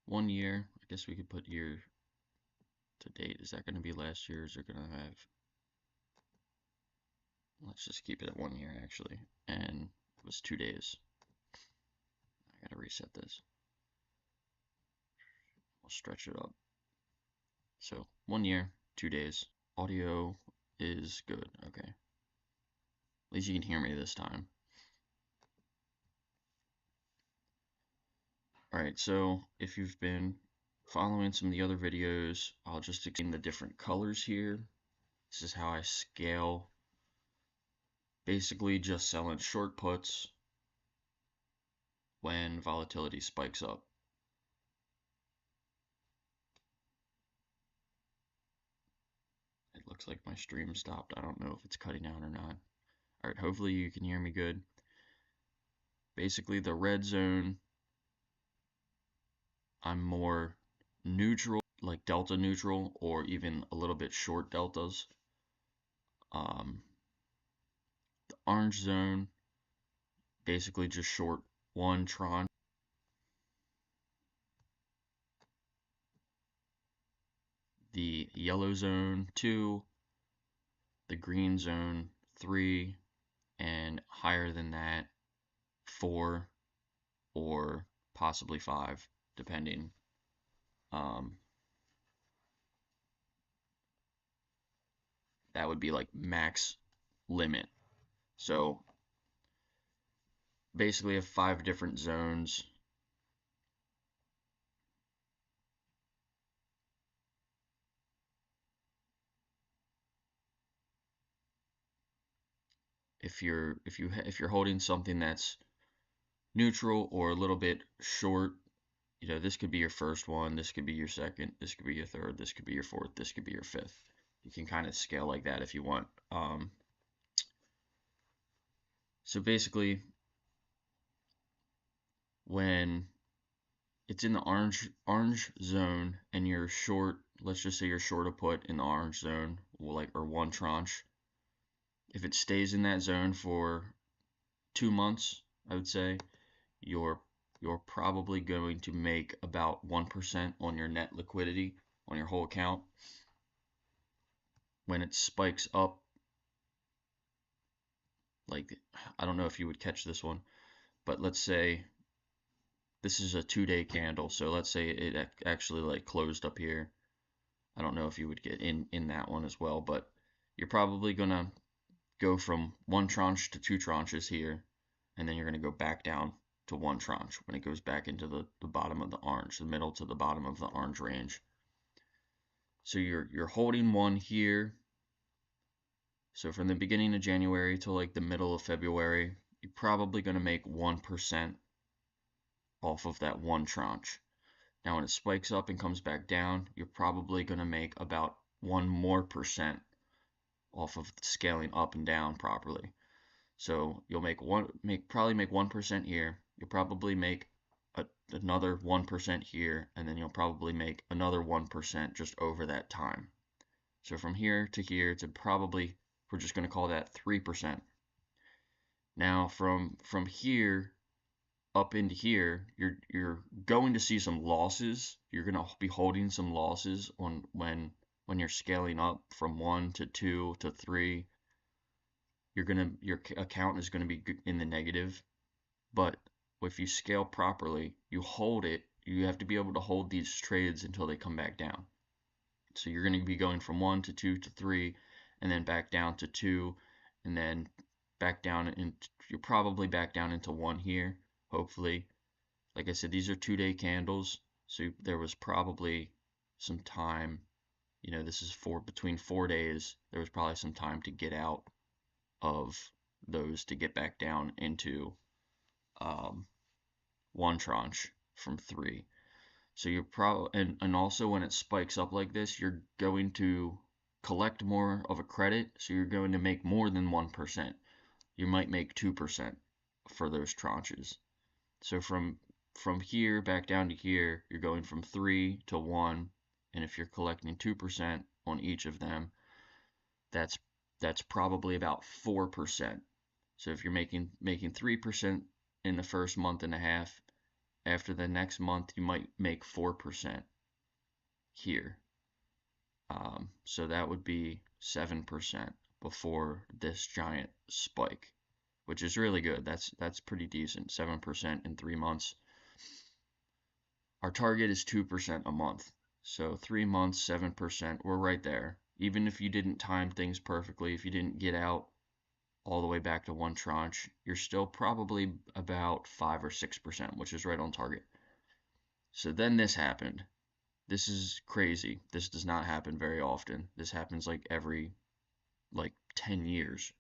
1 year. I guess we could put year to date. Is that going to be last year? Is it going to have, let's just keep it at 1 year actually. And it was 2 days. I got to reset this. We'll stretch it up. So 1 year, 2 days. Audio is good. Okay. At least you can hear me this time. Alright, so if you've been following some of the other videos, I'll just explain the different colors here. This is how I scale. Basically just selling short puts when volatility spikes up. It looks like my stream stopped. I don't know if it's cutting out or not. Alright, hopefully you can hear me good. Basically the red zone, I'm more neutral, like delta neutral, or even a little bit short deltas. The orange zone, basically just short one tranche. The yellow zone 2, the green zone 3, and higher than that 4 or possibly 5, depending. That would be like max limit. So basically, I have 5 different zones. If you're holding something that's neutral or a little bit short, this could be your first one, this could be your second, this could be your third, this could be your fourth, this could be your fifth. You can kind of scale like that if you want. So basically, when it's in the orange zone and you're short, let's just say you're short a put in the orange zone, or one tranche. If it stays in that zone for 2 months, I would say you're probably going to make about 1% on your net liquidity on your whole account. When it spikes up, like, I don't know if you would catch this one, but let's say this is a 2-day candle, so let's say it actually like closed up here. I don't know if you would get in that one as well, but you're probably gonna go from one tranche to 2 tranches here, and then you're gonna go back down to 1 tranche when it goes back into the bottom of the orange, the middle to the bottom of the orange range. So you're holding one here. So from the beginning of January to like the middle of February, you're probably going to make 1% off of that one tranche. Now when it spikes up and comes back down, you're probably going to make about 1% more off of scaling up and down properly. So you'll probably make 1% here. You'll probably make another 1% here, and then you'll probably make another 1% just over that time. So from here to here to probably, we're just going to call that 3%. Now from here up into here, you're going to see some losses. You're going to be holding some losses on when you're scaling up from 1 to 2 to 3. Your account is going to be in the negative. But if you scale properly, you hold it. You have to be able to hold these trades until they come back down. So you're going to be going from 1 to 2 to 3, and then back down to 2, and then back down, and you're probably back down into 1 here, hopefully. Like I said, these are 2-day candles, so there was probably some time, this is between 4 days, there was probably some time to get out of those to get back down into 1 tranche from 3. So you're probably, and also when it spikes up like this, you're going to collect more of a credit, so you're going to make more than 1%. You might make 2% for those tranches. So from here back down to here, you're going from 3 to 1, and if you're collecting 2% on each of them, that's probably about 4%. So if you're making 3% in the first month and a half, after the next month, you might make 4% here. So that would be 7% before this giant spike, which is really good. That's pretty decent. 7% in 3 months. Our target is 2% a month. So 3 months, 7%, we're right there. Even if you didn't time things perfectly, if you didn't get out all the way back to one tranche, you're still probably about 5 or 6%, which is right on target. So then this happened. This is crazy. This does not happen very often. This happens like every 10 years.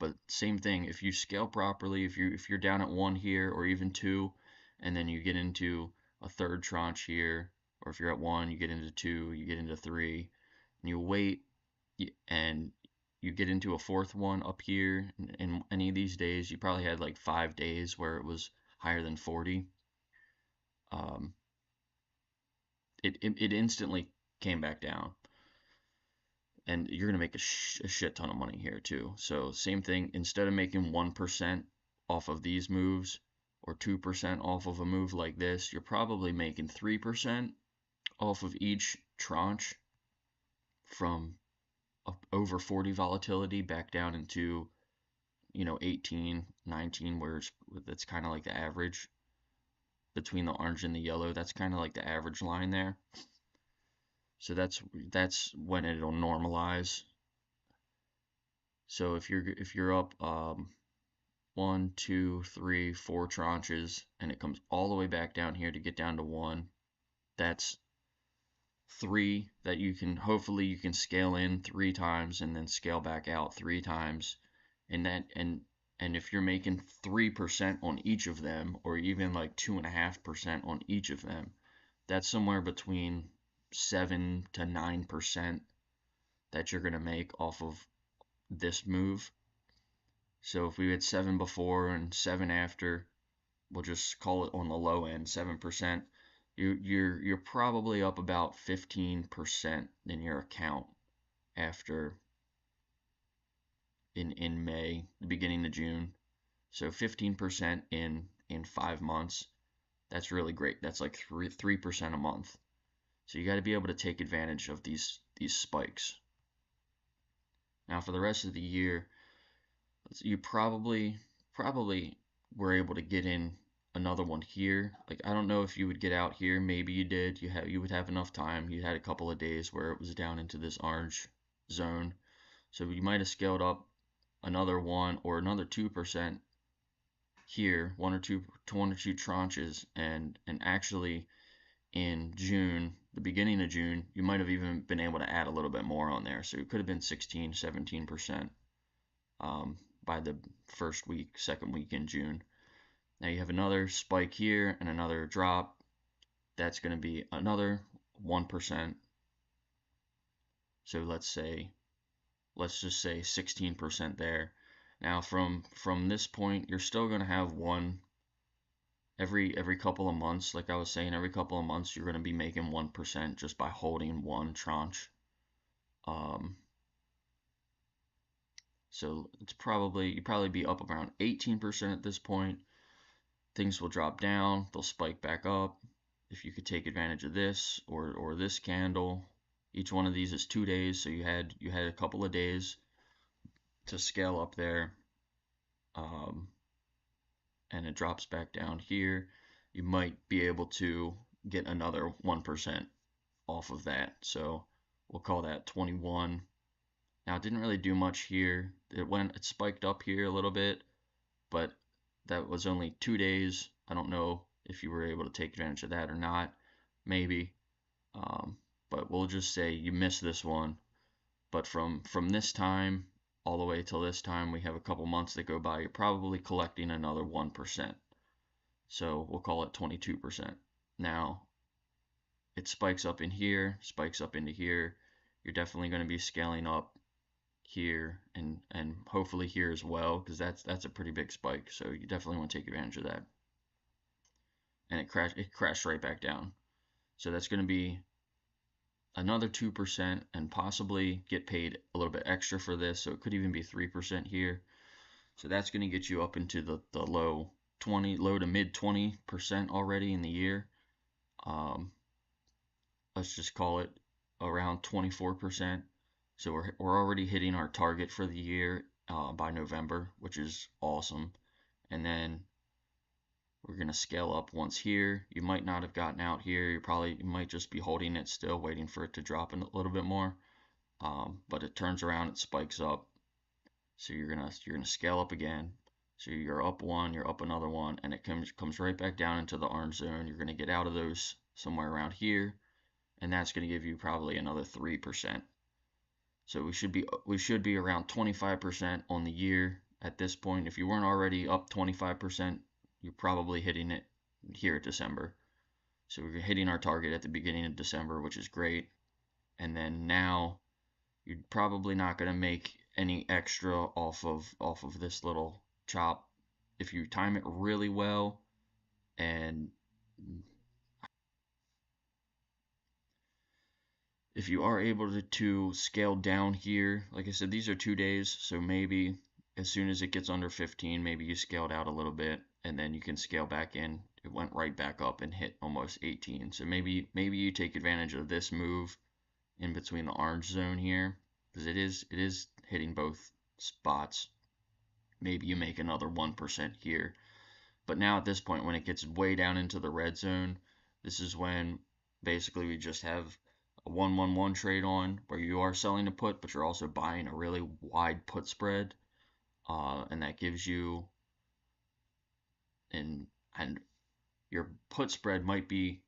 But same thing, if you scale properly, if you're down at 1 here or even 2, and then you get into a third tranche here, or if you're at 1, you get into 2, you get into 3, and you wait, and you get into a fourth one up here. In any of these days, you probably had like 5 days where it was higher than 40. It instantly came back down, and you're gonna make a shit ton of money here too. So same thing, instead of making 1% off of these moves or 2% off of a move like this, you're probably making 3% off of each tranche from over 40 volatility back down into 18, 19, where that's kind of like the average between the orange and the yellow. That's kind of like the average line there. So that's when it'll normalize. So if you're up 1, 2, 3, 4 tranches, and it comes all the way back down here to get down to 1, that's 3 that hopefully you can scale in 3 times and then scale back out 3 times, and if you're making 3% on each of them, or even like 2.5% on each of them, that's somewhere between 7 to 9% that you're gonna make off of this move. So if we had 7 before and 7 after, we'll just call it on the low end 7%. You're probably up about 15% in your account after in May, the beginning of June. So 15% in 5 months. That's really great. That's like 3% a month. So you got to be able to take advantage of these spikes. Now for the rest of the year, you probably were able to get in another one here. Like, I don't know if you would get out here. Maybe you did. You would have enough time. You had a couple of days where it was down into this orange zone. So you might have scaled up another 1 or another 2% here, one or two tranches, and actually in June, the beginning of June, you might have even been able to add a little bit more on there. So it could have been 16, 17% by the first week, second week in June. Now you have another spike here and another drop. That's going to be another 1%. So let's just say 16% there. Now from this point, you're still going to have one every couple of months. Like I was saying, every couple of months you're going to be making 1% just by holding one tranche. So you'd probably be up around 18% at this point. Things will drop down, they'll spike back up. If you could take advantage of this or this candle, each one of these is 2 days, so you had a couple of days to scale up there, and it drops back down here. You might be able to get another 1% off of that. So we'll call that 21. Now it didn't really do much here. It spiked up here a little bit, but that was only 2 days. I don't know if you were able to take advantage of that or not. Maybe. But we'll just say you missed this one. But from this time all the way till this time, we have a couple months that go by. You're probably collecting another 1%. So we'll call it 22%. Now it spikes up in here, spikes up into here. You're definitely going to be scaling up here and hopefully here as well, because that's a pretty big spike. So you definitely want to take advantage of that. And it crashed right back down. So that's going to be another 2% and possibly get paid a little bit extra for this. So it could even be 3% here. So that's going to get you up into the low low to mid 20% already in the year. Um, let's just call it around 24%. So we're already hitting our target for the year by November, which is awesome. And then we're going to scale up once here. You might not have gotten out here. You might just be holding it still, waiting for it to drop a little bit more. But it turns around, it spikes up. So you're gonna scale up again. So you're up one, you're up another one, and it comes right back down into the orange zone. You're gonna get out of those somewhere around here, and that's gonna give you probably another 3%. So we should be around 25% on the year at this point. If you weren't already up 25%, you're probably hitting it here at December. So we're hitting our target at the beginning of December, which is great. And then now you're probably not going to make any extra off of this little chop if you time it really well. And if you are able to scale down here, like I said, these are 2 days, so maybe as soon as it gets under 15, maybe you scaled out a little bit and then you can scale back in. It went right back up and hit almost 18. So maybe you take advantage of this move in between the orange zone here, because it is hitting both spots. Maybe you make another 1% here. But now at this point, when it gets way down into the red zone, this is when basically we just have a 1-1-1 trade on where you are selling a put, but you're also buying a really wide put spread. And that gives you, and your put spread might be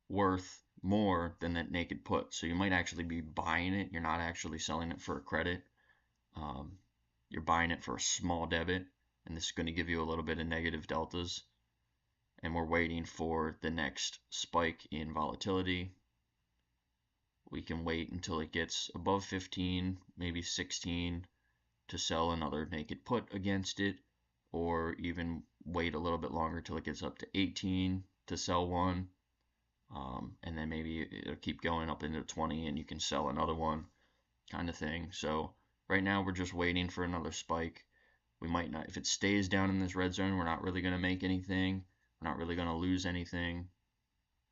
worth more than that naked put. So you might actually be buying it. You're not actually selling it for a credit. You're buying it for a small debit, and this is going to give you a little bit of negative deltas. And we're waiting for the next spike in volatility. We can wait until it gets above 15, maybe 16, to sell another naked put against it, or even wait a little bit longer till it gets up to 18 to sell one. And then maybe it'll keep going up into 20 and you can sell another one, kind of thing. So right now we're just waiting for another spike. We might not, if it stays down in this red zone, we're not really going to make anything. We're not really going to lose anything.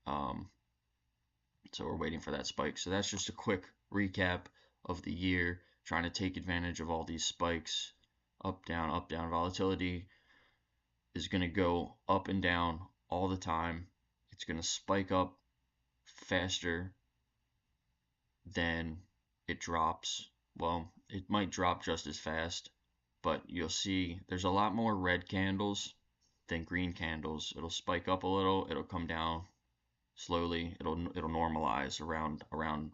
So we're waiting for that spike. So that's just a quick recap of the year, trying to take advantage of all these spikes. Up, down, volatility is going to go up and down all the time. It's going to spike up faster than it drops. Well, it might drop just as fast, but you'll see there's a lot more red candles than green candles. It'll spike up a little, it'll come down slowly, it'll normalize around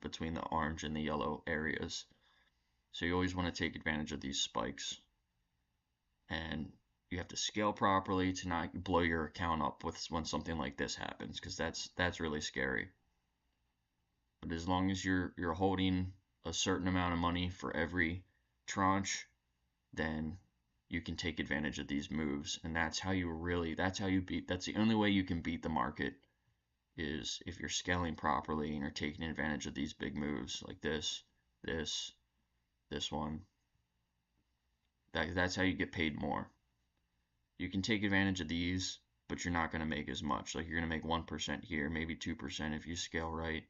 between the orange and the yellow areas. So you always want to take advantage of these spikes, and you have to scale properly to not blow your account up when something like this happens, because that's really scary. But as long as you're holding a certain amount of money for every tranche, then you can take advantage of these moves, and that's how you beat. That's the only way you can beat the market, is if you're scaling properly and you're taking advantage of these big moves like this one. That's how you get paid more. You can take advantage of these, but you're not going to make as much. Like, you're going to make 1% here, maybe 2% if you scale right.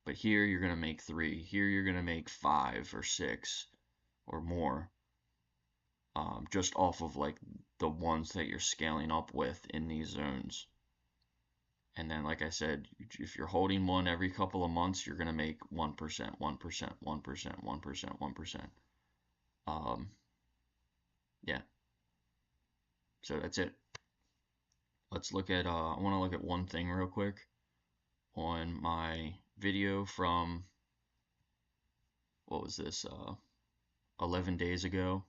But here you're going to make 3. Here you're going to make 5 or 6 or more, just off of like the ones that you're scaling up with in these zones. And then, like I said, if you're holding one every couple of months, you're going to make 1%, 1%, 1%, 1%, 1%. Yeah. So that's it. Let's look at, I want to look at one thing real quick on my video from, what was this, 11 days ago.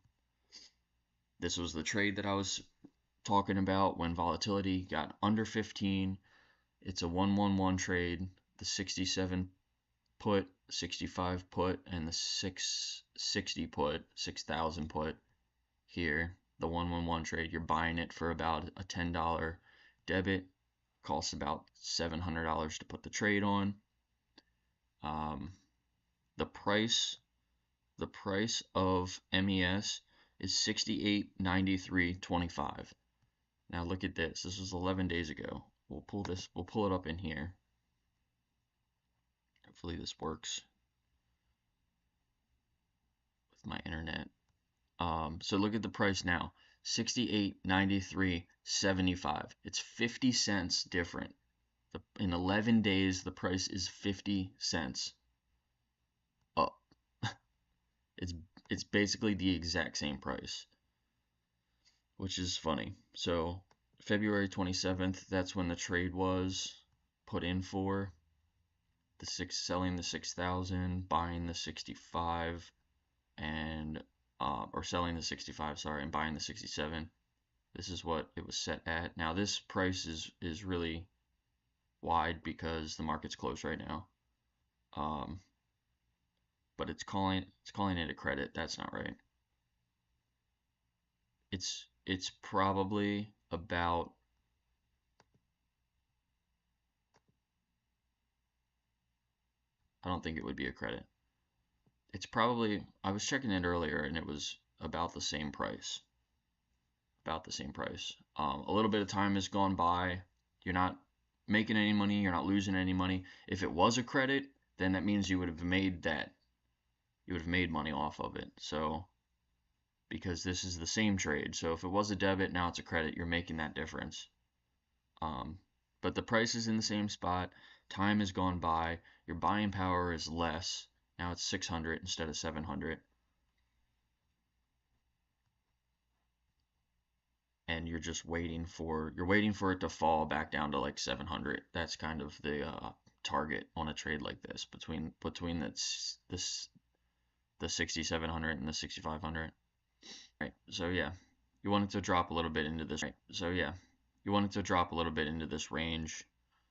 This was the trade that I was talking about when volatility got under 15. It's a 1-1-1 trade. The 67 put, 65 put, and the 660 put, 6,000 put here. The 1-1-1 trade, you're buying it for about a $10 debit. Costs about $700 to put the trade on. The price of MES is $68.93.25. Now look at this. This was 11 days ago. We'll pull it up in here. Hopefully this works with my internet. So look at the price now. 68, 93, 75. It's 50 cents different. In 11 days, the price is 50 cents up. It's basically the exact same price, which is funny. So February 27th, that's when the trade was put in for. Selling the 6,000, buying the 65, and or selling the 65, sorry, and buying the 67. This is what it was set at. Now this price is really wide because the market's closed right now. But it's calling it a credit. That's not right. It's probably about I don't think it would be a credit. It's probably I was checking it earlier and it was about the same price. About the same price. A little bit of time has gone by. You're not making any money. You're not losing any money. If it was a credit, then that means you would have made that. You would have made money off of it. So because this is the same trade. So if it was a debit, now it's a credit. You're making that difference. But the price is in the same spot. Time has gone by. Your buying power is less. Now it's 600 instead of 700. And you're just waiting for it to fall back down to like 700. That's kind of the target on a trade like this between the 6700 and the 6500. Right. So yeah, you want it to drop a little bit into this. Right. So yeah, you want it to drop a little bit into this range.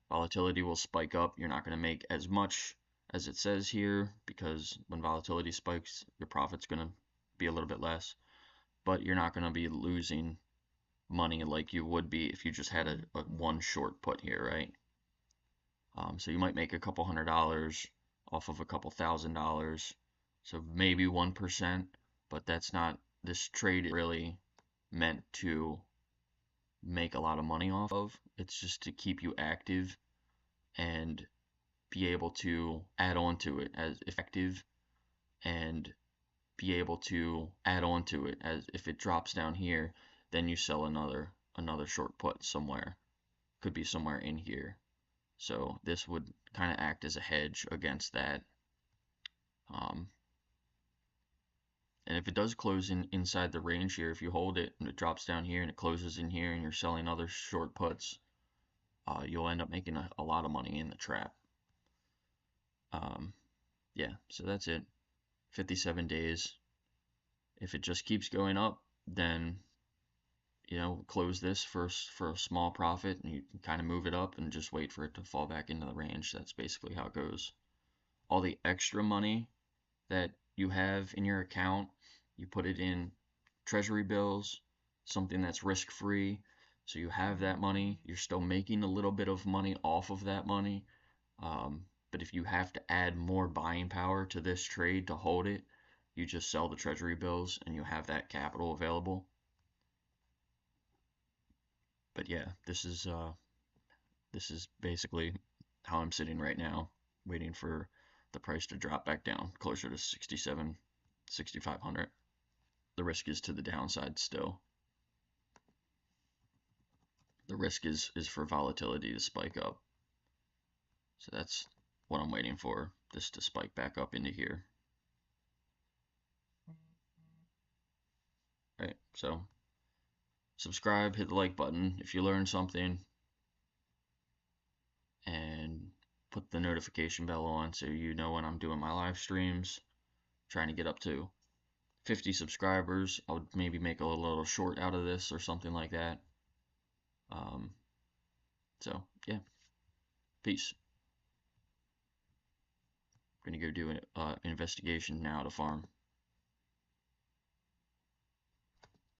Volatility will spike up. You're not going to make as much as it says here because when volatility spikes, your profit's going to be a little bit less, but you're not going to be losing money like you would be if you just had a one short put here, right? So you might make a couple $100 off of a couple $1,000, so maybe 1%, but that's not, this trade really meant to make a lot of money off of. It's just to keep you active and be able to add on to it as effective and be able to add on to it as if it drops down here, then you sell another short put somewhere. Could be somewhere in here. So this would kind of act as a hedge against that. And if it does close inside the range here, if you hold it and it drops down here and it closes in here and you're selling other short puts, you'll end up making a lot of money in the trap. Yeah, so that's it. 57 days. If it just keeps going up, then close this for a small profit and you can kind of move it up and just wait for it to fall back into the range. That's basically how it goes. All the extra money that you have in your account, you put it in treasury bills, something that's risk-free. So you have that money. You're still making a little bit of money off of that money. But if you have to add more buying power to this trade to hold it, you just sell the treasury bills and you have that capital available. But yeah, this is basically how I'm sitting right now, waiting for the price to drop back down closer to 67, 6,500. The risk is to the downside still. The risk is for volatility to spike up. So that's what I'm waiting for, this to spike back up into here. Right, so subscribe, hit the like button if you learned something, and put the notification bell on so you know when I'm doing my live streams. Trying to get up to 50 subscribers. I would maybe make a little short out of this or something like that. So yeah, peace. I'm gonna go do an investigation now to farm.